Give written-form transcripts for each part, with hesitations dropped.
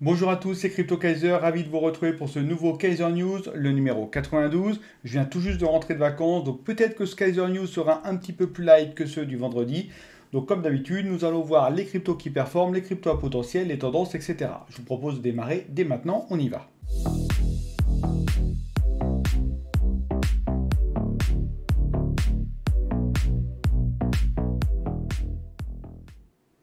Bonjour à tous, c'est Crypto Kaiser, ravi de vous retrouver pour ce nouveau Kaiser News, le numéro 92. Je viens tout juste de rentrer de vacances, donc peut-être que ce Kaiser News sera un petit peu plus light que ceux du vendredi. Donc comme d'habitude, nous allons voir les cryptos qui performent, les cryptos à potentiel, les tendances, etc. Je vous propose de démarrer dès maintenant, on y va.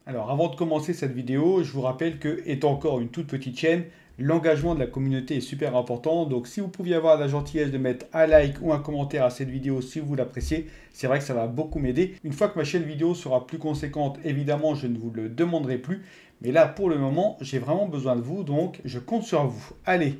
Alors avant de commencer cette vidéo, je vous rappelle que, étant encore une toute petite chaîne, l'engagement de la communauté est super important. Donc si vous pouviez avoir la gentillesse de mettre un like ou un commentaire à cette vidéo si vous l'appréciez, c'est vrai que ça va beaucoup m'aider. Une fois que ma chaîne vidéo sera plus conséquente, évidemment, je ne vous le demanderai plus. Mais là, pour le moment, j'ai vraiment besoin de vous, donc je compte sur vous. Allez,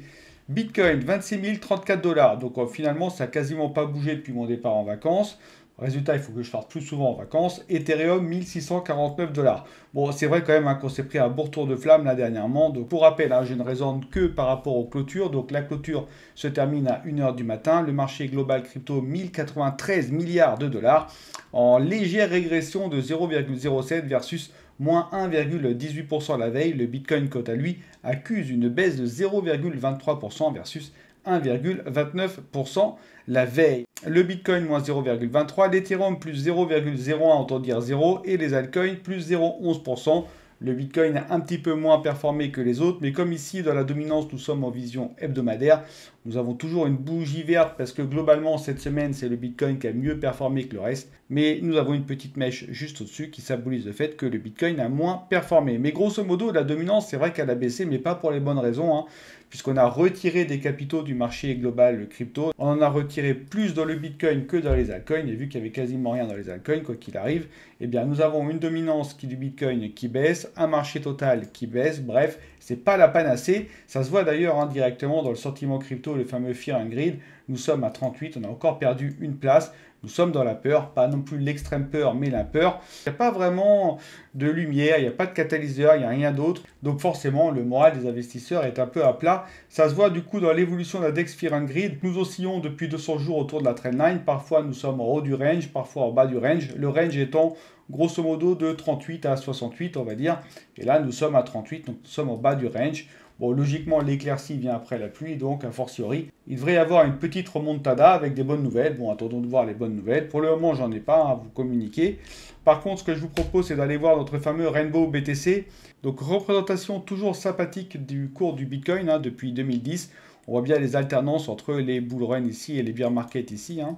Bitcoin, 26 034 $. Donc finalement, ça n'a quasiment pas bougé depuis mon départ en vacances. Résultat, il faut que je parte plus souvent en vacances. Ethereum, 1649 $. Bon, c'est vrai quand même hein, qu'on s'est pris un beau retour de flamme là dernièrement. Donc pour rappel, hein, je ne raisonne que par rapport aux clôtures. Donc la clôture se termine à 1 h du matin. Le marché global crypto, 1093 milliards de dollars. En légère régression de 0,07 versus moins 1,18% la veille. Le Bitcoin, quant à lui, accuse une baisse de 0,23% versus 1,29% la veille. Le Bitcoin moins 0,23, l'Ethereum plus 0,01, autant dire 0, et les altcoins plus 0,11%. Le Bitcoin a un petit peu moins performé que les autres, mais comme ici, dans la dominance, nous sommes en vision hebdomadaire, nous avons toujours une bougie verte parce que globalement, cette semaine, c'est le Bitcoin qui a mieux performé que le reste. Mais nous avons une petite mèche juste au-dessus qui symbolise le fait que le Bitcoin a moins performé. Mais grosso modo, la dominance, c'est vrai qu'elle a baissé, mais pas pour les bonnes raisons, hein, puisqu'on a retiré des capitaux du marché global crypto. On en a retiré plus dans le Bitcoin que dans les altcoins, et vu qu'il n'y avait quasiment rien dans les altcoins, quoi qu'il arrive, eh bien, nous avons une dominance du Bitcoin qui baisse, un marché total qui baisse, bref, c'est pas la panacée. Ça se voit d'ailleurs indirectement dans le sentiment crypto, le fameux Fear and Greed. Nous sommes à 38, on a encore perdu une place. Nous sommes dans la peur, pas non plus l'extrême peur, mais la peur. Il n'y a pas vraiment de lumière, il n'y a pas de catalyseur, il n'y a rien d'autre. Donc forcément, le moral des investisseurs est un peu à plat. Ça se voit du coup dans l'évolution de l'index Fear and Greed. Nous oscillons depuis 200 jours autour de la trendline. Parfois, nous sommes en haut du range, parfois en bas du range. Le range étant grosso modo de 38 à 68, on va dire. Et là, nous sommes à 38, donc nous sommes en bas du range. Bon, logiquement, l'éclaircie vient après la pluie, donc a fortiori, il devrait y avoir une petite remontada avec des bonnes nouvelles. Bon, attendons de voir les bonnes nouvelles. Pour le moment, j'en ai pas à vous communiquer. Par contre, ce que je vous propose, c'est d'aller voir notre fameux Rainbow BTC. Donc, représentation toujours sympathique du cours du Bitcoin hein, depuis 2010. On voit bien les alternances entre les bull run ici et les bear market ici. Hein.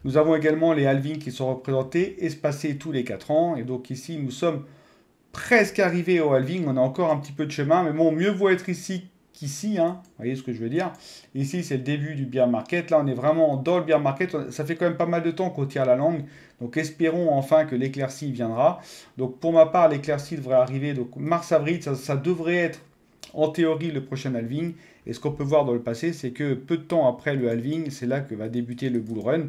Nous avons également les halvings qui sont représentés, espacés tous les 4 ans. Et donc ici, nous sommes presque arrivé au halving, on a encore un petit peu de chemin, mais bon, mieux vaut être ici qu'ici, hein. Vous voyez ce que je veux dire. Ici, c'est le début du bear market, là, on est vraiment dans le bear market, ça fait quand même pas mal de temps qu'on tire la langue, donc espérons enfin que l'éclaircie viendra. Donc pour ma part, l'éclaircie devrait arriver, donc mars-avril, ça devrait être en théorie le prochain halving, et ce qu'on peut voir dans le passé, c'est que peu de temps après le halving, c'est là que va débuter le bull run.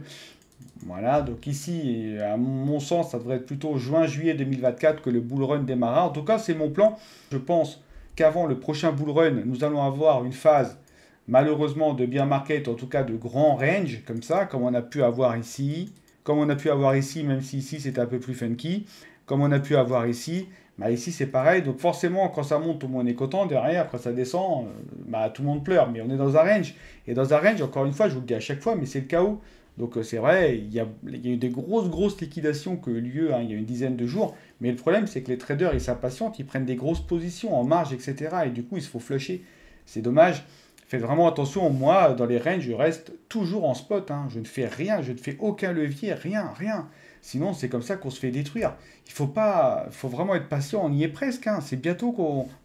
Voilà, donc ici, à mon sens, ça devrait être plutôt juin-juillet 2024 que le bull run démarrera. En tout cas, c'est mon plan. Je pense qu'avant le prochain bull run, nous allons avoir une phase, malheureusement, de bear market, en tout cas de grand range, comme ça, comme on a pu avoir ici. Comme on a pu avoir ici, même si ici c'est un peu plus funky. Comme on a pu avoir ici. Bah ici c'est pareil, donc forcément quand ça monte tout le monde est content, derrière quand ça descend, bah, tout le monde pleure, mais on est dans un range. Et dans un range, encore une fois, je vous le dis à chaque fois, mais c'est le chaos. Donc c'est vrai, il y a eu des grosses liquidations qui ont eu lieu hein, il y a une dizaine de jours. Mais le problème, c'est que les traders, ils s'impatientent, ils prennent des grosses positions en marge, etc. Et du coup, il se faut flusher. C'est dommage. Faites vraiment attention. Moi, dans les ranges, je reste toujours en spot. Hein. Je ne fais rien, je ne fais aucun levier, rien. Sinon, c'est comme ça qu'on se fait détruire. Il faut vraiment être patient. On y est presque. Hein. C'est bientôt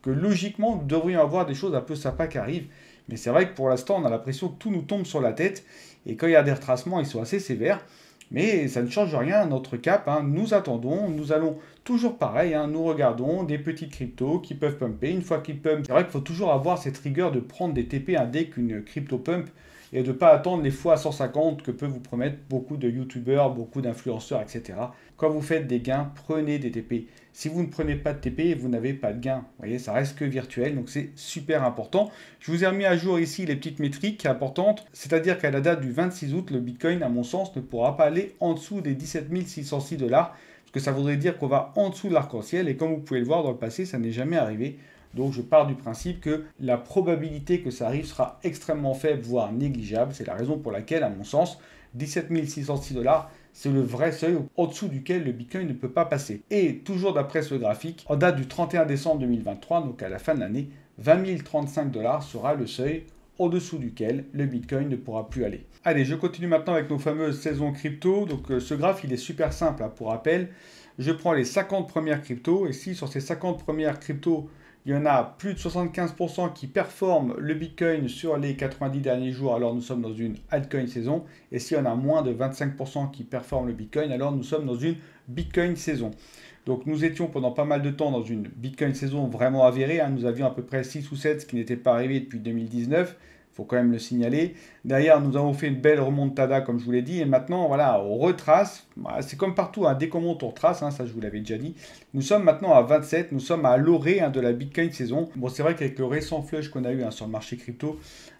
que logiquement, nous devrions avoir des choses un peu sympas qui arrivent. Mais c'est vrai que pour l'instant, on a l'impression que tout nous tombe sur la tête. Et quand il y a des retracements, ils sont assez sévères. Mais ça ne change rien à notre cap. Hein. Nous attendons, nous allons toujours pareil. Hein. Nous regardons des petites cryptos qui peuvent pumper. Une fois qu'ils pumpent, c'est vrai qu'il faut toujours avoir cette rigueur de prendre des TP dès qu'une crypto pump et de ne pas attendre les fois 150 que peuvent vous promettre beaucoup de youtubeurs, beaucoup d'influenceurs, etc. Quand vous faites des gains, prenez des TP. Si vous ne prenez pas de TP, vous n'avez pas de gain. Vous voyez, ça reste que virtuel, donc c'est super important. Je vous ai remis à jour ici les petites métriques importantes, c'est-à-dire qu'à la date du 26 août, le Bitcoin, à mon sens, ne pourra pas aller en dessous des 17 606 $, parce que ça voudrait dire qu'on va en dessous de l'arc-en-ciel, et comme vous pouvez le voir dans le passé, ça n'est jamais arrivé. Donc je pars du principe que la probabilité que ça arrive sera extrêmement faible, voire négligeable. C'est la raison pour laquelle, à mon sens, 17 606 $, c'est le vrai seuil en dessous duquel le Bitcoin ne peut pas passer. Et toujours d'après ce graphique, en date du 31 décembre 2023, donc à la fin de l'année, 20 035 $ sera le seuil en dessous duquel le Bitcoin ne pourra plus aller. Allez, je continue maintenant avec nos fameuses saisons crypto. Donc ce graphe, il est super simple, hein, pour rappel. Je prends les 50 premières cryptos, et si sur ces 50 premières cryptos, il y en a plus de 75% qui performent le Bitcoin sur les 90 derniers jours, alors nous sommes dans une altcoin saison. Et s'il y en a moins de 25% qui performent le Bitcoin, alors nous sommes dans une Bitcoin saison. Donc nous étions pendant pas mal de temps dans une Bitcoin saison vraiment avérée, hein. Nous avions à peu près 6 ou 7, ce qui n'était pas arrivé depuis 2019. Il faut quand même le signaler. Derrière, nous avons fait une belle remontada, comme je vous l'ai dit. Et maintenant, voilà, on retrace. C'est comme partout, hein. Dès qu'on monte, on retrace, hein. Ça, je vous l'avais déjà dit. Nous sommes maintenant à 27. Nous sommes à l'orée, hein, de la Bitcoin saison. Bon, c'est vrai qu'avec le récent flush qu'on a eu, hein, sur le marché crypto,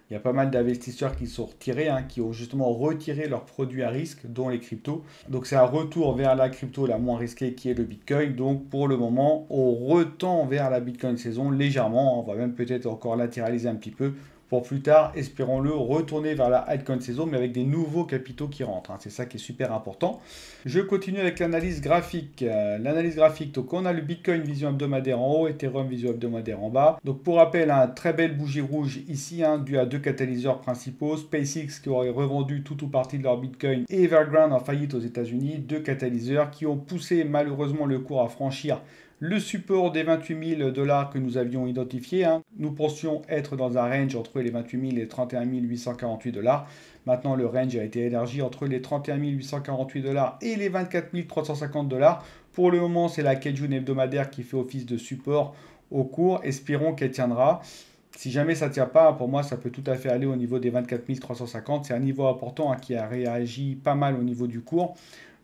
il y a pas mal d'investisseurs qui sont retirés, hein, qui ont justement retiré leurs produits à risque, dont les cryptos. Donc c'est un retour vers la crypto la moins risquée qui est le Bitcoin. Donc pour le moment, on retend vers la Bitcoin saison légèrement. On va même peut-être encore latéraliser un petit peu pour plus tard, espérons-le, retourner vers la altcoin saison, mais avec des nouveaux capitaux qui rentrent, hein. C'est ça qui est super important. Je continue avec l'analyse graphique. L'analyse graphique, donc on a le Bitcoin vision hebdomadaire en haut, Ethereum vision hebdomadaire en bas. Donc pour rappel, un très belle bougie rouge ici, hein, due à deux catalyseurs principaux, SpaceX qui aurait revendu tout ou partie de leur Bitcoin et Evergrande en faillite aux États-Unis, deux catalyseurs qui ont poussé malheureusement le cours à franchir le support des 28 000 $ que nous avions identifié, hein. Nous pensions être dans un range entre les 28 000 et 31 848 $. Maintenant, le range a été élargi entre les 31 848 $ et les 24 350 $. Pour le moment, c'est la Kijun hebdomadaire qui fait office de support au cours. Espérons qu'elle tiendra. Si jamais ça ne tient pas, pour moi, ça peut tout à fait aller au niveau des 24 350. C'est un niveau important, hein, qui a réagi pas mal au niveau du cours.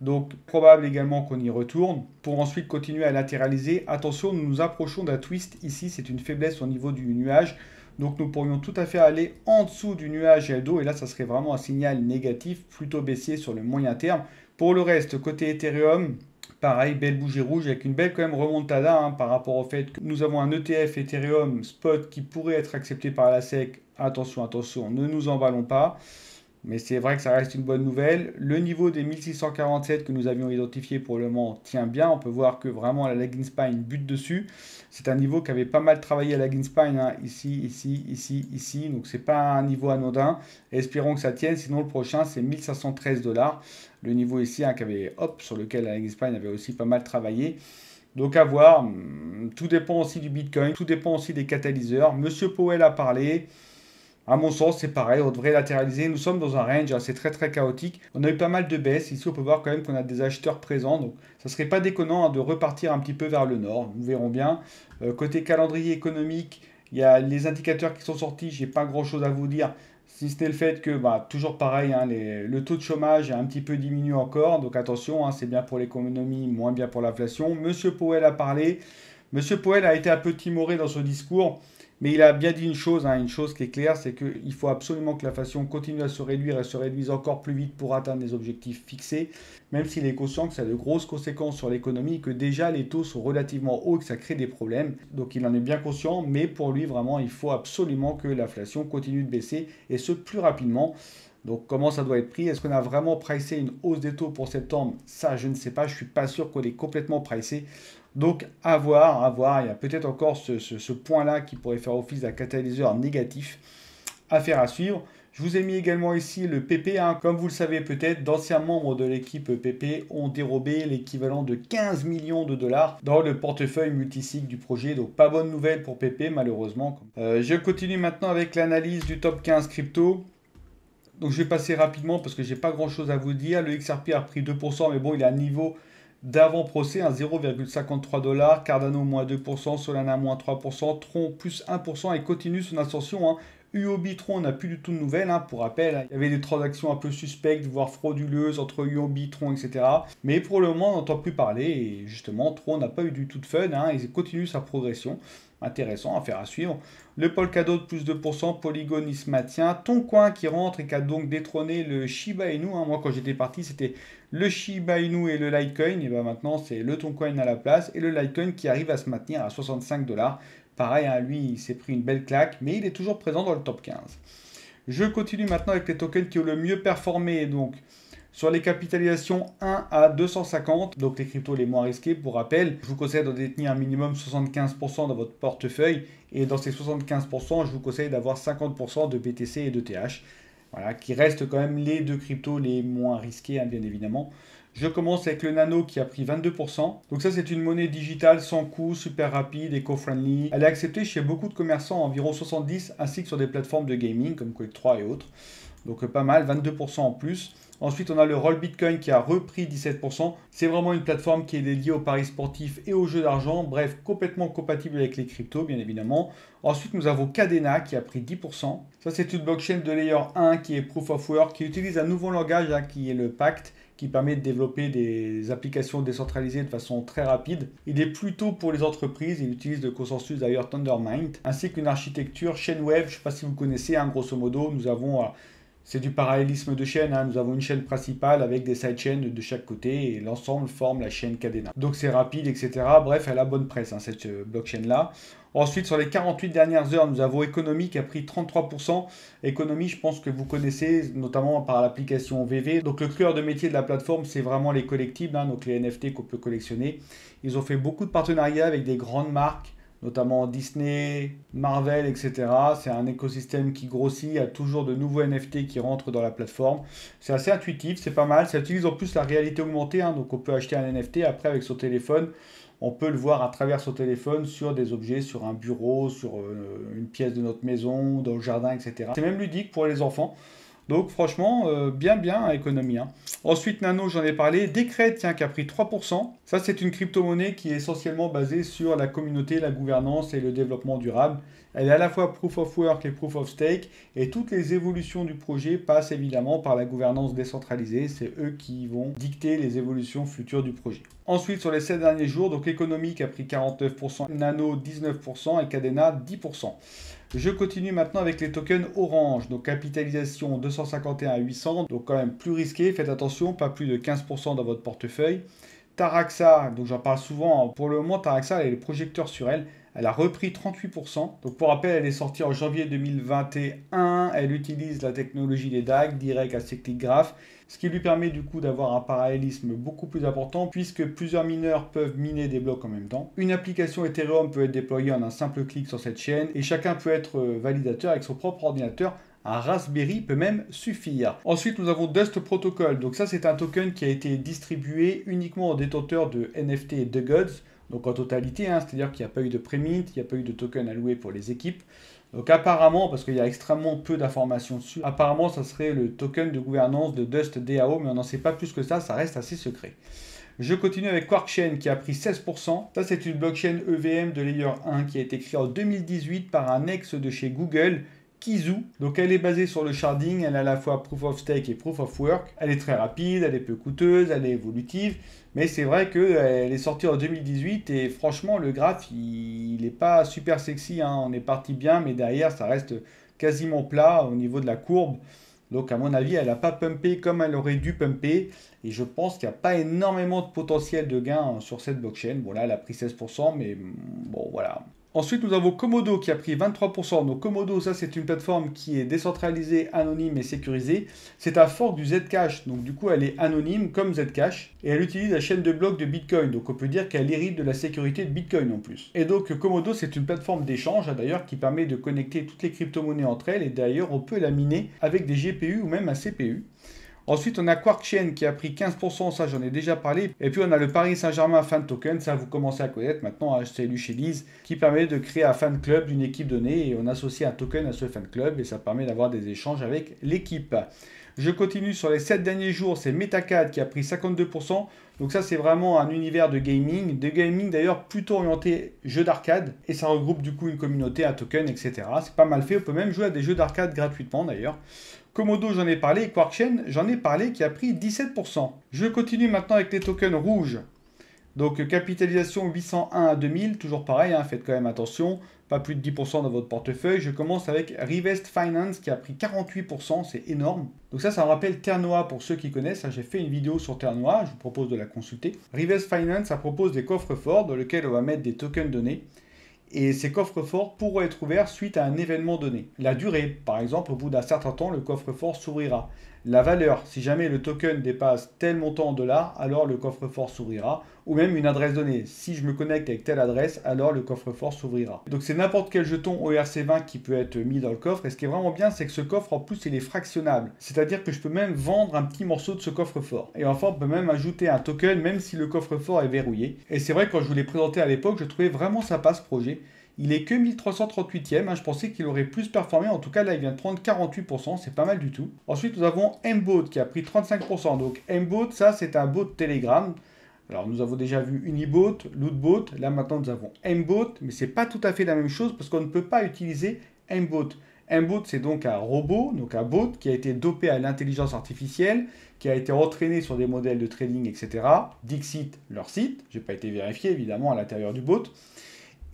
Donc, probable également qu'on y retourne pour ensuite continuer à latéraliser. Attention, nous nous approchons d'un twist ici. C'est une faiblesse au niveau du nuage. Donc, nous pourrions tout à fait aller en dessous du nuage Eldo. Et là, ça serait vraiment un signal négatif, plutôt baissier sur le moyen terme. Pour le reste, côté Ethereum, pareil, belle bougie rouge avec une belle quand même remontada, hein, par rapport au fait que nous avons un ETF Ethereum spot qui pourrait être accepté par la SEC. Attention, attention, ne nous emballons pas. Mais c'est vrai que ça reste une bonne nouvelle. Le niveau des 1647 que nous avions identifié pour le moment tient bien. On peut voir que vraiment la lagging spine bute dessus. C'est un niveau qui avait pas mal travaillé à la lagging spine, hein, ici, ici, ici, ici. Donc c'est pas un niveau anodin. Espérons que ça tienne. Sinon le prochain c'est 1513 $. Le niveau ici, hein, sur lequel la lagging spine avait aussi pas mal travaillé. Donc à voir. Tout dépend aussi du Bitcoin. Tout dépend aussi des catalyseurs. Monsieur Powell a parlé. À mon sens, c'est pareil, on devrait latéraliser. Nous sommes dans un range, hein, c'est très très chaotique. On a eu pas mal de baisses. Ici, on peut voir quand même qu'on a des acheteurs présents. Donc, ça serait pas déconnant, hein, de repartir un petit peu vers le nord. Nous verrons bien. Côté calendrier économique, il y a les indicateurs qui sont sortis. J'ai pas grand chose à vous dire. Si ce n'est le fait que, toujours pareil, hein, le taux de chômage a un petit peu diminué encore. Donc attention, hein, c'est bien pour l'économie, moins bien pour l'inflation. Monsieur Powell a parlé. Monsieur Powell a été un peu timoré dans son discours. Mais il a bien dit une chose qui est claire, c'est qu'il faut absolument que l'inflation continue à se réduire et se réduise encore plus vite pour atteindre les objectifs fixés, même s'il est conscient que ça a de grosses conséquences sur l'économie, que déjà les taux sont relativement hauts et que ça crée des problèmes. Donc il en est bien conscient, mais pour lui vraiment, il faut absolument que l'inflation continue de baisser et ce plus rapidement. Donc comment ça doit être pris? Est-ce qu'on a vraiment pricé une hausse des taux pour septembre? Ça, je ne sais pas, je ne suis pas sûr qu'on est complètement pricé. Donc à voir, à voir. Il y a peut-être encore ce point-là qui pourrait faire office d'un catalyseur négatif. Affaire à suivre. Je vous ai mis également ici le PP, hein. Comme vous le savez peut-être, d'anciens membres de l'équipe PP ont dérobé l'équivalent de 15 millions de dollars dans le portefeuille multisig du projet. Donc pas bonne nouvelle pour PP malheureusement. Je continue maintenant avec l'analyse du top 15 crypto. Donc je vais passer rapidement parce que j'ai pas grand chose à vous dire. Le XRP a pris 2%, mais bon, il est à niveau d'avant-procès, 0,53 $, Cardano moins 2%, Solana moins 3%, Tron plus 1% et continue son ascension, hein. UOB Tron, on n'a plus du tout de nouvelles, hein, pour rappel, hein. Il y avait des transactions un peu suspectes, voire frauduleuses entre UOB, Tron, etc. Mais pour le moment, on n'entend plus parler et justement, Tron n'a pas eu du tout de fun, hein, il continue sa progression. Intéressant, affaire à suivre. Le Polkadot plus 2%, Polygon il se maintient. Toncoin qui rentre et qui a donc détrôné le Shiba Inu, hein. Moi quand j'étais parti c'était le Shiba Inu et le Litecoin. Et bien maintenant c'est le Toncoin à la place et le Litecoin qui arrive à se maintenir à 65 $. Pareil, hein, lui, il s'est pris une belle claque, mais il est toujours présent dans le top 15. Je continue maintenant avec les tokens qui ont le mieux performé. Donc, sur les capitalisations 1 à 250, donc les cryptos les moins risqués, pour rappel, je vous conseille de détenir un minimum 75% dans votre portefeuille. Et dans ces 75%, je vous conseille d'avoir 50% de BTC et de TH. Voilà, qui restent quand même les deux cryptos les moins risqués, hein, bien évidemment. Je commence avec le Nano qui a pris 22%. Donc ça, c'est une monnaie digitale sans coût, super rapide, éco-friendly. Elle est acceptée chez beaucoup de commerçants, environ 70, ainsi que sur des plateformes de gaming comme Quake 3 et autres. Donc pas mal, 22% en plus. Ensuite, on a le Roll Bitcoin qui a repris 17%. C'est vraiment une plateforme qui est dédiée aux paris sportifs et aux jeux d'argent. Bref, complètement compatible avec les cryptos, bien évidemment. Ensuite, nous avons Kadena qui a pris 10%. Ça, c'est une blockchain de layer 1 qui est Proof of Work, qui utilise un nouveau langage hein, qui est le Pact, qui permet de développer des applications décentralisées de façon très rapide. Il est plutôt pour les entreprises, il utilise le consensus d'ailleurs Tendermint, ainsi qu'une architecture chaîne web, je ne sais pas si vous connaissez, hein, grosso modo, nous avons... c'est du parallélisme de chaîne, hein. Nous avons une chaîne principale avec des sidechains de chaque côté et l'ensemble forme la chaîne Kadena. Donc c'est rapide, etc. Bref, elle a bonne presse, hein, cette blockchain-là. Ensuite, sur les 48 dernières heures, nous avons Economy qui a pris 33%. Economy, je pense que vous connaissez, notamment par l'application VV. Donc le cœur de métier de la plateforme, c'est vraiment les collectibles, hein, donc les NFT qu'on peut collectionner. Ils ont fait beaucoup de partenariats avec des grandes marques, notamment Disney, Marvel, etc. C'est un écosystème qui grossit, il y a toujours de nouveaux NFT qui rentrent dans la plateforme. C'est assez intuitif, c'est pas mal. Ça utilise en plus la réalité augmentée, hein, donc on peut acheter un NFT après avec son téléphone. On peut le voir à travers son téléphone sur des objets, sur un bureau, sur une pièce de notre maison, dans le jardin, etc. C'est même ludique pour les enfants. Donc franchement, bien Economy. Hein. Ensuite, Nano, j'en ai parlé. Decred, tiens, qui a pris 3%. Ça, c'est une crypto-monnaie qui est essentiellement basée sur la communauté, la gouvernance et le développement durable. Elle est à la fois Proof of Work et Proof of Stake. Et toutes les évolutions du projet passent évidemment par la gouvernance décentralisée. C'est eux qui vont dicter les évolutions futures du projet. Ensuite, sur les 7 derniers jours, donc Economy qui a pris 49%, Nano 19% et Kadena 10%. Je continue maintenant avec les tokens Orange, donc capitalisation 251 à 800, donc quand même plus risqué, faites attention, pas plus de 15% dans votre portefeuille. Taraxa, donc j'en parle souvent, pour le moment Taraxa, elle a les projecteurs sur elle, elle a repris 38%. Donc pour rappel, elle est sortie en janvier 2021, elle utilise la technologie des DAG, Direct Acyclic Graph, ce qui lui permet du coup d'avoir un parallélisme beaucoup plus important puisque plusieurs mineurs peuvent miner des blocs en même temps. Une application Ethereum peut être déployée en un simple clic sur cette chaîne et chacun peut être validateur avec son propre ordinateur. Un Raspberry peut même suffire. Ensuite, nous avons Dust Protocol. Donc ça, c'est un token qui a été distribué uniquement aux détenteurs de NFT et de Gods. Donc en totalité, hein, c'est-à-dire qu'il n'y a pas eu de pré-mint, il n'y a pas eu de token alloué pour les équipes. Donc apparemment, parce qu'il y a extrêmement peu d'informations dessus, apparemment ça serait le token de gouvernance de Dust DAO, mais on n'en sait pas plus que ça reste assez secret. Je continue avec QuarkChain qui a pris 16%. Ça, c'est une blockchain EVM de Layer 1 qui a été créée en 2018 par un ex de chez Google, Kizu. Donc elle est basée sur le sharding, elle a à la fois Proof of Stake et Proof of Work. Elle est très rapide, elle est peu coûteuse, elle est évolutive. Mais c'est vrai qu'elle est sortie en 2018 et franchement le graphe il n'est pas super sexy. Hein. On est parti bien mais derrière ça reste quasiment plat au niveau de la courbe. Donc à mon avis elle n'a pas pumpé comme elle aurait dû pumper. Et je pense qu'il n'y a pas énormément de potentiel de gain sur cette blockchain. Bon là elle a pris 16% mais bon voilà. Ensuite, nous avons Komodo qui a pris 23%. Donc Komodo, ça c'est une plateforme qui est décentralisée, anonyme et sécurisée. C'est un fork du Zcash. Donc du coup, elle est anonyme comme Zcash. Et elle utilise la chaîne de blocs de Bitcoin. Donc on peut dire qu'elle hérite de la sécurité de Bitcoin en plus. Et donc Komodo, c'est une plateforme d'échange d'ailleurs qui permet de connecter toutes les crypto-monnaies entre elles. Et d'ailleurs, on peut la miner avec des GPU ou même un CPU. Ensuite, on a QuarkChain qui a pris 15%, ça j'en ai déjà parlé. Et puis on a le Paris Saint-Germain Fan Token, ça vous commencez à connaître maintenant, c'est chez Liz, qui permet de créer un fan club d'une équipe donnée et on associe un token à ce fan club et ça permet d'avoir des échanges avec l'équipe. Je continue sur les 7 derniers jours, c'est Metacad qui a pris 52%. Donc ça c'est vraiment un univers de gaming d'ailleurs plutôt orienté jeux d'arcade. Et ça regroupe du coup une communauté, un token, etc. C'est pas mal fait, on peut même jouer à des jeux d'arcade gratuitement d'ailleurs. Komodo, j'en ai parlé, et QuarkChain, j'en ai parlé, qui a pris 17%. Je continue maintenant avec les tokens rouges. Donc capitalisation 801 à 2000, toujours pareil, hein, faites quand même attention, pas plus de 10% dans votre portefeuille. Je commence avec Revest Finance qui a pris 48%, c'est énorme. Donc ça me rappelle Ternoa pour ceux qui connaissent, j'ai fait une vidéo sur Ternoa, je vous propose de la consulter. Revest Finance, ça propose des coffres forts dans lesquels on va mettre des tokens donnés. et ces coffres-forts pourront être ouverts suite à un événement donné. La durée, par exemple, au bout d'un certain temps, le coffre-fort s'ouvrira. La valeur, si jamais le token dépasse tel montant en dollars, alors le coffre-fort s'ouvrira. Ou même une adresse donnée. Si je me connecte avec telle adresse, alors le coffre-fort s'ouvrira. Donc c'est n'importe quel jeton ORC20 qui peut être mis dans le coffre. Et ce qui est vraiment bien, c'est que ce coffre, en plus, il est fractionnable. C'est-à-dire que je peux même vendre un petit morceau de ce coffre-fort. Et enfin, on peut même ajouter un token, même si le coffre-fort est verrouillé. Et c'est vrai que quand je vous l'ai présenté à l'époque, je trouvais vraiment sympa ce projet. Il est que 1338e, hein, je pensais qu'il aurait plus performé, en tout cas là il vient de prendre 48%, c'est pas mal du tout. Ensuite nous avons Mbot qui a pris 35%, donc Mbot ça c'est un bot Telegram. Alors nous avons déjà vu Unibot, Lootbot, là maintenant nous avons Mbot, mais c'est pas tout à fait la même chose parce qu'on ne peut pas utiliser Mbot. Mbot c'est donc un robot, donc un bot qui a été dopé à l'intelligence artificielle, qui a été entraîné sur des modèles de trading, etc. Dixit, leur site, j'ai pas été vérifié évidemment à l'intérieur du bot.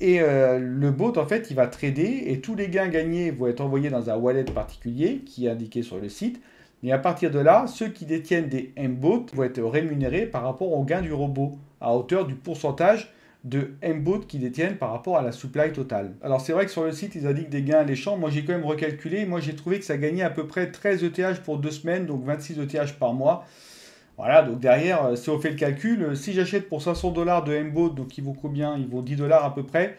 Et le bot, en fait, il va trader et tous les gains gagnés vont être envoyés dans un wallet particulier qui est indiqué sur le site. Et à partir de là, ceux qui détiennent des Mbot vont être rémunérés par rapport aux gains du robot à hauteur du pourcentage de Mbot qu'ils détiennent par rapport à la supply totale. Alors c'est vrai que sur le site, ils indiquent des gains alléchants. Moi, j'ai quand même recalculé. Moi, j'ai trouvé que ça gagnait à peu près 13 ETH pour 2 semaines, donc 26 ETH par mois. Voilà, donc derrière, si on fait le calcul, si j'achète pour 500 $ de Mbot, donc il vaut combien? Il vaut 10 $ à peu près.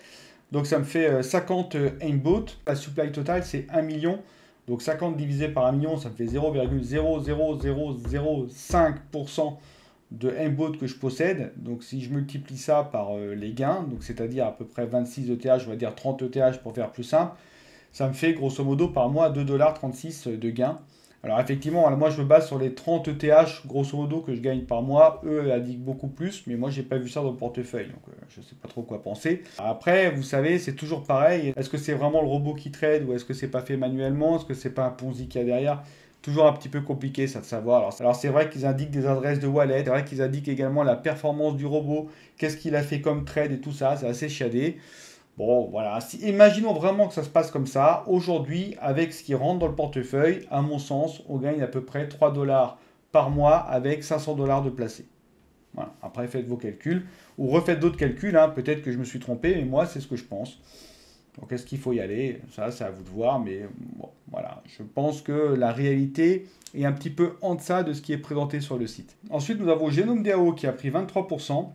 Donc ça me fait 50 Mbot. La supply totale, c'est 1 million. Donc 50 divisé par 1 million, ça me fait 0,00005% de Mbot que je possède. Donc si je multiplie ça par les gains, donc c'est-à-dire à peu près 26 ETH, je vais dire 30 ETH pour faire plus simple, ça me fait grosso modo par mois 2,36 $ de gains. Alors effectivement, moi je me base sur les 30 ETH grosso modo que je gagne par mois. Eux indiquent beaucoup plus, mais moi j'ai pas vu ça dans le portefeuille, donc je sais pas trop quoi penser. Après, vous savez, c'est toujours pareil. Est-ce que c'est vraiment le robot qui trade ou est-ce que c'est pas fait manuellement? Est-ce que c'est pas un Ponzi qu'il y a derrière? Toujours un petit peu compliqué ça de savoir. Alors c'est vrai qu'ils indiquent des adresses de wallet, c'est vrai qu'ils indiquent également la performance du robot, qu'est-ce qu'il a fait comme trade et tout ça, c'est assez chiadé. Bon, voilà. Imaginons vraiment que ça se passe comme ça. Aujourd'hui, avec ce qui rentre dans le portefeuille, à mon sens, on gagne à peu près 3 $ par mois avec 500 $ de placé. Voilà. Après, faites vos calculs ou refaites d'autres calculs, hein. Peut-être que je me suis trompé, mais moi, c'est ce que je pense. Donc, est-ce qu'il faut y aller? Ça, c'est à vous de voir, mais bon, voilà. Je pense que la réalité est un petit peu en deçà de ce qui est présenté sur le site. Ensuite, nous avons Genome DAO qui a pris 23%.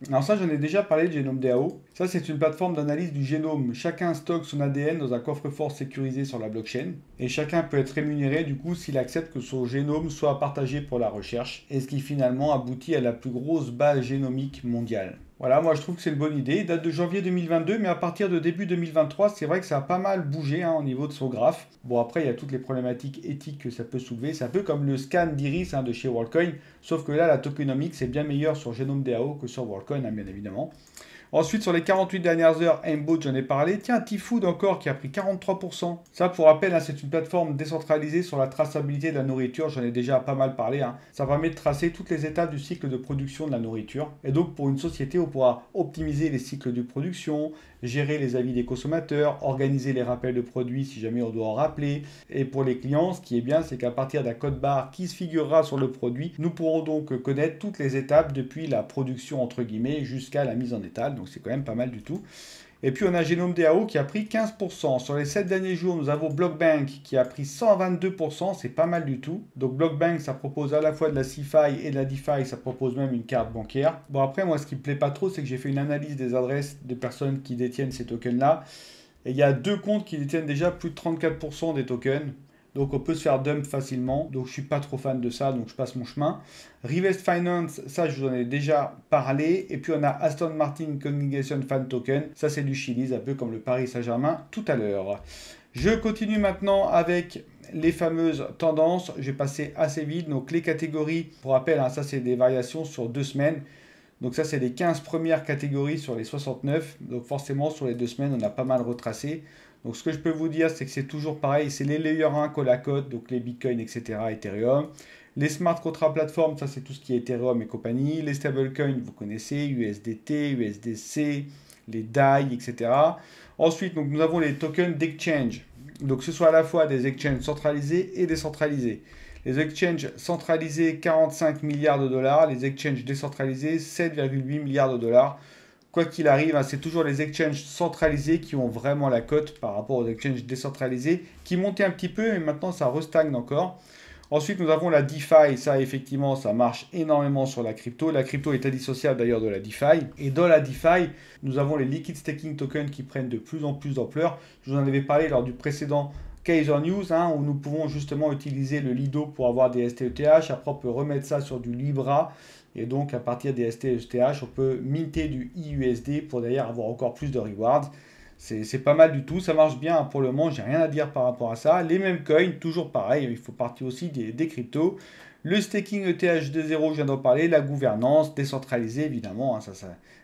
Alors ça, j'en ai déjà parlé de Genome DAO. Ça, c'est une plateforme d'analyse du génome. Chacun stocke son ADN dans un coffre-fort sécurisé sur la blockchain. Et chacun peut être rémunéré, du coup, s'il accepte que son génome soit partagé pour la recherche. Et ce qui finalement aboutit à la plus grosse base génomique mondiale. Voilà, moi je trouve que c'est une bonne idée. Il date de janvier 2022, mais à partir de début 2023, c'est vrai que ça a pas mal bougé au niveau de son graphe. Bon, après, il y a toutes les problématiques éthiques que ça peut soulever. C'est un peu comme le scan d'Iris de chez WorldCoin, sauf que là, la tokenomics c'est bien meilleur sur Genome DAO que sur WorldCoin, bien évidemment. Ensuite, sur les 48 dernières heures, Mbot, j'en ai parlé. Tiens, T-Food encore qui a pris 43%. Ça, pour rappel, c'est une plateforme décentralisée sur la traçabilité de la nourriture. J'en ai déjà pas mal parlé. Ça permet de tracer toutes les étapes du cycle de production de la nourriture. Et donc, pour une société, on pourra optimiser les cycles de production, gérer les avis des consommateurs, organiser les rappels de produits si jamais on doit en rappeler. Et pour les clients, ce qui est bien, c'est qu'à partir d'un code barre qui se figurera sur le produit, nous pourrons donc connaître toutes les étapes depuis la production entre guillemets jusqu'à la mise en étal. Donc c'est quand même pas mal du tout. Et puis on a Genome DAO qui a pris 15%. Sur les 7 derniers jours, nous avons Blockbank qui a pris 122%. C'est pas mal du tout. Donc Blockbank, ça propose à la fois de la CeFi et de la DeFi. Ça propose même une carte bancaire. Bon après, moi ce qui me plaît pas trop, c'est que j'ai fait une analyse des adresses de personnes qui détiennent ces tokens-là. Et il y a 2 comptes qui détiennent déjà plus de 34% des tokens. Donc on peut se faire dump facilement. Donc je suis pas trop fan de ça, donc je passe mon chemin. Rivest Finance, ça je vous en ai déjà parlé. Et puis on a Aston Martin Communication Fan Token. Ça c'est du Chiliz, un peu comme le Paris Saint-Germain tout à l'heure. Je continue maintenant avec les fameuses tendances. Je vais passer assez vite. Donc les catégories, pour rappel, ça c'est des variations sur 2 semaines. Donc ça c'est les 15 premières catégories sur les 69. Donc forcément sur les 2 semaines on a pas mal retracé. Donc ce que je peux vous dire, c'est que c'est toujours pareil, c'est les Layer 1 qu'on la cote, donc les Bitcoin, etc., Ethereum. Les Smart Contract Platform, ça c'est tout ce qui est Ethereum et compagnie. Les Stablecoins, vous connaissez, USDT, USDC, les DAI, etc. Ensuite, donc, nous avons les tokens d'exchange. Donc ce soit à la fois des exchanges centralisés et décentralisés. Les exchanges centralisés, 45 milliards de dollars. Les exchanges décentralisés, 7,8 milliards de dollars. Quoi qu'il arrive, hein, c'est toujours les exchanges centralisés qui ont vraiment la cote par rapport aux exchanges décentralisés, qui montaient un petit peu, mais maintenant ça restagne encore. Ensuite, nous avons la DeFi. Ça, effectivement, ça marche énormément sur la crypto. La crypto est indissociable d'ailleurs de la DeFi. Et dans la DeFi, nous avons les liquid staking tokens qui prennent de plus en plus d'ampleur. Je vous en avais parlé lors du précédent Kaiser News, hein, où nous pouvons justement utiliser le Lido pour avoir des STETH. Après, on peut remettre ça sur du Libra. Et donc, à partir des STETH, on peut minter du IUSD pour d'ailleurs avoir encore plus de rewards. C'est pas mal du tout, ça marche bien pour le moment, j'ai rien à dire par rapport à ça. Les mêmes coins, toujours pareil, il faut partir aussi des cryptos. Le staking ETH2.0, je viens d'en parler, la gouvernance décentralisée évidemment, hein,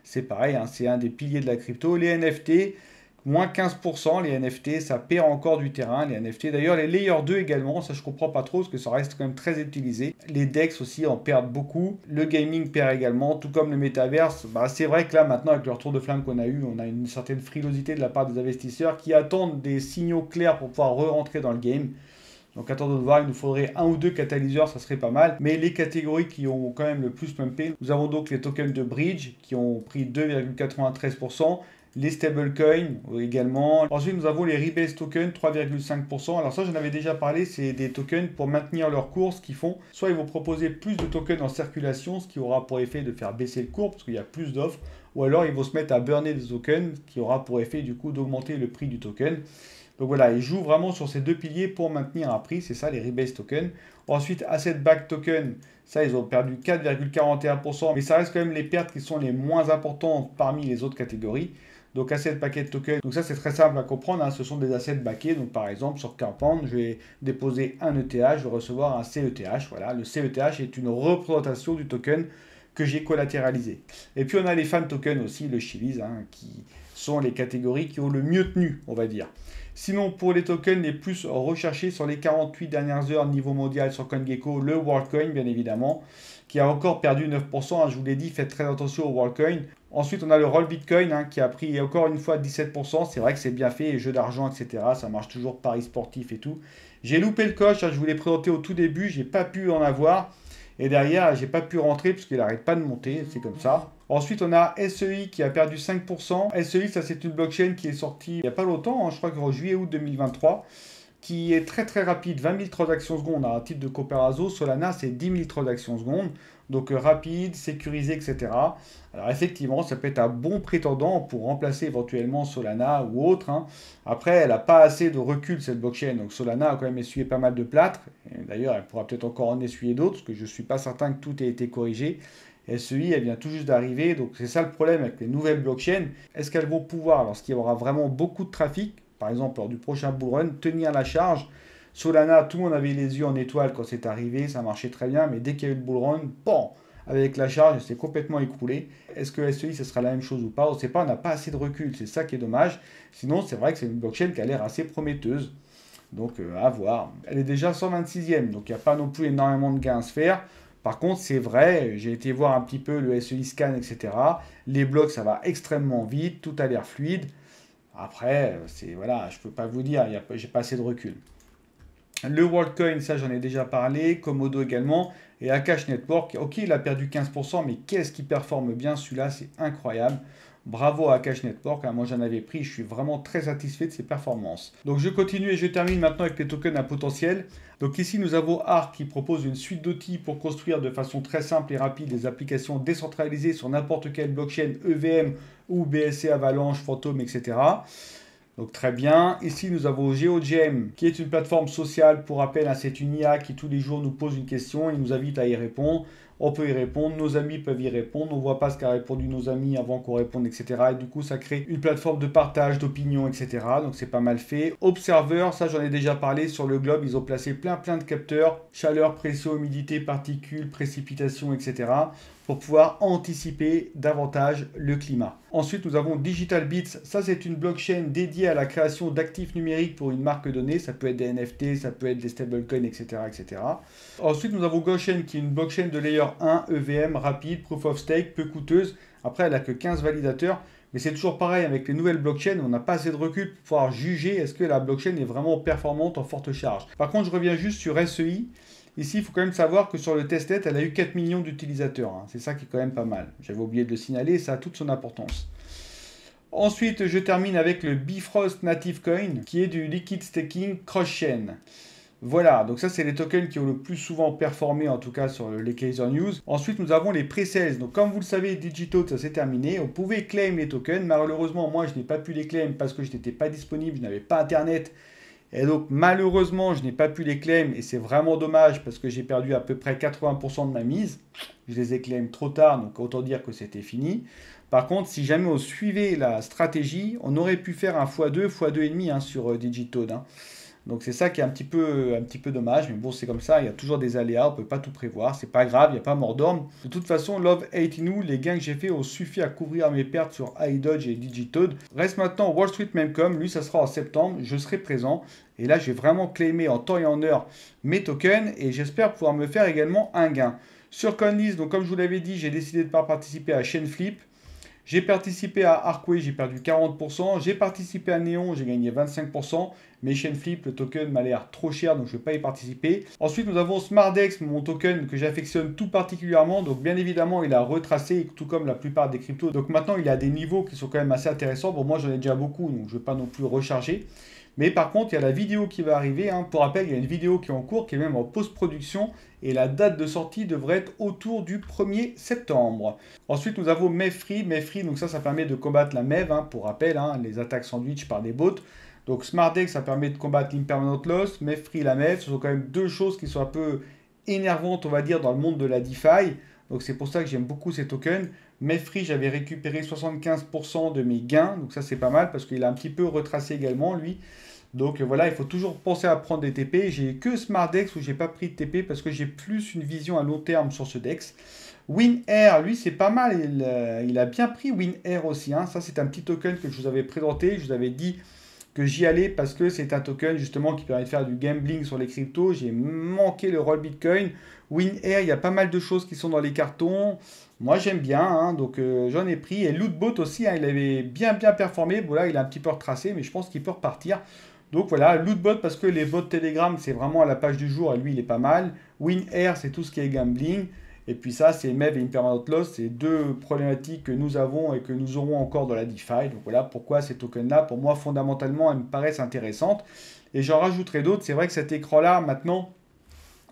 c'est pareil, hein, c'est un des piliers de la crypto. Les NFT, moins 15%, les NFT, ça perd encore du terrain, les NFT. D'ailleurs, les Layer 2 également, ça je comprends pas trop, parce que ça reste quand même très utilisé. Les DEX aussi en perdent beaucoup. Le gaming perd également, tout comme le métaverse. Bah, c'est vrai que là, maintenant, avec le retour de flamme qu'on a eu, on a une certaine frilosité de la part des investisseurs qui attendent des signaux clairs pour pouvoir re-rentrer dans le game. Donc attendons de voir, il nous faudrait un ou deux catalyseurs, ça serait pas mal. Mais les catégories qui ont quand même le plus pumpé, nous avons donc les tokens de bridge qui ont pris 2,93%. Les stablecoins également. Ensuite, nous avons les Rebase tokens, 3,5%. Alors ça, j'en avais déjà parlé, c'est des tokens pour maintenir leur cours, ce qu'ils font. Soit ils vont proposer plus de tokens en circulation, ce qui aura pour effet de faire baisser le cours, parce qu'il y a plus d'offres. Ou alors, ils vont se mettre à burner des tokens, ce qui aura pour effet du coup d'augmenter le prix du token. Donc voilà, ils jouent vraiment sur ces deux piliers pour maintenir un prix, c'est ça les Rebase tokens. Ensuite, Asset Back Token, ça ils ont perdu 4,41%, mais ça reste quand même les pertes qui sont les moins importantes parmi les autres catégories. Donc Asset Packet Token, donc ça c'est très simple à comprendre, hein, ce sont des assets backés. Donc par exemple sur Compound, je vais déposer un ETH, je vais recevoir un CETH. Voilà, le CETH est une représentation du token que j'ai collatéralisé. Et puis on a les fan tokens aussi, le Chiliz, hein, qui sont les catégories qui ont le mieux tenu, on va dire. Sinon, pour les tokens les plus recherchés sur les 48 dernières heures niveau mondial sur CoinGecko, le WorldCoin, bien évidemment, qui a encore perdu 9%. Hein, je vous l'ai dit, faites très attention au WorldCoin. Ensuite, on a le Roll Bitcoin, hein, qui a pris encore une fois 17%. C'est vrai que c'est bien fait, jeux d'argent, etc. Ça marche toujours, paris sportif et tout. J'ai loupé le coche, hein, je vous l'ai présenté au tout début, j'ai pas pu en avoir. Et derrière, j'ai pas pu rentrer parce qu'il n'arrête pas de monter, c'est comme ça. Ensuite, on a SEI qui a perdu 5%. SEI, ça c'est une blockchain qui est sortie il n'y a pas longtemps, hein, je crois qu'en juillet-août 2023, qui est très très rapide, 20 000 transactions secondes. À titre de comparaison, Solana c'est 10 000 transactions secondes, donc rapide, sécurisé, etc. Alors effectivement, ça peut être un bon prétendant pour remplacer éventuellement Solana ou autre, hein. Après, elle n'a pas assez de recul cette blockchain, donc Solana a quand même essuyé pas mal de plâtre. D'ailleurs, elle pourra peut-être encore en essuyer d'autres, parce que je ne suis pas certain que tout ait été corrigé. SEI, elle vient tout juste d'arriver, donc c'est ça le problème avec les nouvelles blockchains. Est-ce qu'elles vont pouvoir, lorsqu'il y aura vraiment beaucoup de trafic, par exemple lors du prochain bull run, tenir la charge? Solana, tout le monde avait les yeux en étoile quand c'est arrivé, ça marchait très bien, mais dès qu'il y a eu le bull run, bon, avec la charge, c'est complètement écroulé. Est-ce que SEI, ce sera la même chose ou pas? On ne sait pas, on n'a pas assez de recul, c'est ça qui est dommage. Sinon, c'est vrai que c'est une blockchain qui a l'air assez prometteuse. Donc, à voir. Elle est déjà 126e, donc il n'y a pas non plus énormément de gains à se faire. Par contre, c'est vrai, j'ai été voir un petit peu le SEI scan, etc. Les blocs, ça va extrêmement vite, tout a l'air fluide. Après, voilà, je ne peux pas vous dire, j'ai pas assez de recul. Le WorldCoin, ça j'en ai déjà parlé, Komodo également, et Akash Network, ok il a perdu 15%, mais qu'est-ce qui performe bien celui-là, c'est incroyable. Bravo à Akash Network, hein, moi j'en avais pris, je suis vraiment très satisfait de ses performances. Donc je continue et je termine maintenant avec les tokens à potentiel. Donc ici nous avons ARK qui propose une suite d'outils pour construire de façon très simple et rapide des applications décentralisées sur n'importe quelle blockchain EVM ou BSC Avalanche, Phantom, etc. Donc très bien. Ici, nous avons GeoGem, qui est une plateforme sociale. Pour rappel, hein, c'est une IA qui tous les jours nous pose une question et nous invite à y répondre. On peut y répondre, nos amis peuvent y répondre. On ne voit pas ce qu'a répondu nos amis avant qu'on réponde, etc. Et du coup, ça crée une plateforme de partage, d'opinion, etc. Donc c'est pas mal fait. Observer, ça j'en ai déjà parlé sur le globe. Ils ont placé plein de capteurs, chaleur, pression, humidité, particules, précipitations, etc. pour pouvoir anticiper davantage le climat. Ensuite, nous avons Digital Bits. Ça, c'est une blockchain dédiée à la création d'actifs numériques pour une marque donnée. Ça peut être des NFT, ça peut être des stablecoins, etc., etc. Ensuite, nous avons Goshen, qui est une blockchain de layer 1, EVM, rapide, proof of stake, peu coûteuse. Après, elle n'a que 15 validateurs. Mais c'est toujours pareil avec les nouvelles blockchains, on n'a pas assez de recul pour pouvoir juger est-ce que la blockchain est vraiment performante en forte charge. Par contre, je reviens juste sur SEI. Ici, il faut quand même savoir que sur le testnet, elle a eu 4 millions d'utilisateurs. Hein. C'est ça qui est quand même pas mal. J'avais oublié de le signaler, ça a toute son importance. Ensuite, je termine avec le Bifrost Native Coin, qui est du liquid staking cross-chain. Voilà, donc ça c'est les tokens qui ont le plus souvent performé en tout cas sur les Kaiser News. Ensuite nous avons les pre-sales, donc comme vous le savez Digitoad ça s'est terminé, on pouvait claim les tokens, malheureusement moi je n'ai pas pu les claim parce que je n'étais pas disponible, je n'avais pas internet, et donc malheureusement je n'ai pas pu les claim et c'est vraiment dommage parce que j'ai perdu à peu près 80% de ma mise, je les ai claim trop tard donc autant dire que c'était fini. Par contre si jamais on suivait la stratégie, on aurait pu faire un x2, x2,5 hein, sur Digitoad. Hein. Donc c'est ça qui est un petit peu dommage, mais bon c'est comme ça, il y a toujours des aléas, on ne peut pas tout prévoir, c'est pas grave, il n'y a pas mort d'homme. De toute façon, Love Hate Inu, les gains que j'ai fait ont suffi à couvrir mes pertes sur iDodge et Digitoad. Reste maintenant Wall Street Memcom, lui ça sera en septembre, je serai présent. Et là j'ai vraiment claimé en temps et en heure mes tokens et j'espère pouvoir me faire également un gain. Sur CoinList, donc comme je vous l'avais dit, j'ai décidé de ne pas participer à Chainflip. J'ai participé à Arkway, j'ai perdu 40%. J'ai participé à Neon, j'ai gagné 25%. Mais Chainflip, le token m'a l'air trop cher, donc je ne vais pas y participer. Ensuite, nous avons SmartDex, mon token que j'affectionne tout particulièrement. Donc bien évidemment, il a retracé, tout comme la plupart des cryptos. Donc maintenant, il a des niveaux qui sont quand même assez intéressants. Bon, moi, j'en ai déjà beaucoup, donc je ne vais pas non plus recharger. Mais par contre, il y a la vidéo qui va arriver. Hein. Pour rappel, il y a une vidéo qui est en cours, qui est même en post-production. Et la date de sortie devrait être autour du 1er septembre. Ensuite, nous avons Mevfree. Mevfree, donc ça permet de combattre la MEV, hein, pour rappel, hein, les attaques sandwich par des bots. Donc SmartDex, ça permet de combattre l'impermanent loss. Mevfree, la MEV, ce sont quand même deux choses qui sont un peu énervantes, on va dire, dans le monde de la DeFi. Donc c'est pour ça que j'aime beaucoup ces tokens. Mevfree, j'avais récupéré 75% de mes gains. Donc ça, c'est pas mal parce qu'il a un petit peu retracé également, lui. Donc voilà, il faut toujours penser à prendre des TP. J'ai que SmartDex où j'ai pas pris de TP parce que j'ai plus une vision à long terme sur ce DEX. WinAir, lui, c'est pas mal. Il a bien pris WinAir aussi. Hein. Ça, c'est un petit token que je vous avais présenté. Je vous avais dit que j'y allais parce que c'est un token justement qui permet de faire du gambling sur les cryptos. J'ai manqué le roll Bitcoin. WinAir, il y a pas mal de choses qui sont dans les cartons. Moi, j'aime bien, hein, donc j'en ai pris. Et Lootbot aussi, hein, il avait bien performé. Bon, là, il a un petit peu retracé, mais je pense qu'il peut repartir. Donc voilà, Lootbot parce que les bots Telegram, c'est vraiment à la page du jour et lui, il est pas mal. WinAir, c'est tout ce qui est gambling. Et puis ça, c'est MEV et Impermanent Loss. C'est deux problématiques que nous avons et que nous aurons encore dans la DeFi. Donc voilà pourquoi ces tokens-là, pour moi, fondamentalement, elles me paraissent intéressantes. Et j'en rajouterai d'autres. C'est vrai que cet écran-là, maintenant,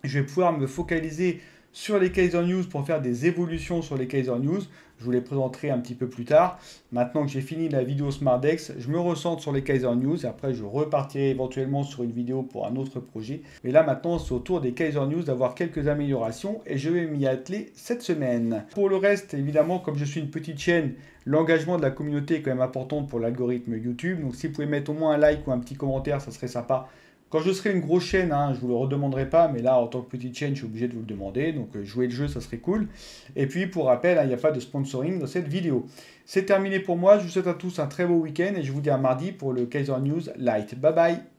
je vais pouvoir me focaliser sur les Kaiser News pour faire des évolutions sur les Kaiser News. Je vous les présenterai un petit peu plus tard. Maintenant que j'ai fini la vidéo SmartDex, je me recentre sur les Kaiser News et après je repartirai éventuellement sur une vidéo pour un autre projet. Mais là maintenant c'est au tour des Kaiser News d'avoir quelques améliorations et je vais m'y atteler cette semaine. Pour le reste, évidemment, comme je suis une petite chaîne, l'engagement de la communauté est quand même important pour l'algorithme YouTube. Donc si vous pouvez mettre au moins un like ou un petit commentaire, ça serait sympa. Quand je serai une grosse chaîne, hein, je ne vous le redemanderai pas, mais là, en tant que petite chaîne, je suis obligé de vous le demander. Donc, jouer le jeu, ça serait cool. Et puis, pour rappel, hein, il n'y a pas de sponsoring dans cette vidéo. C'est terminé pour moi. Je vous souhaite à tous un très beau week-end et je vous dis à mardi pour le Kaiser News Light. Bye bye.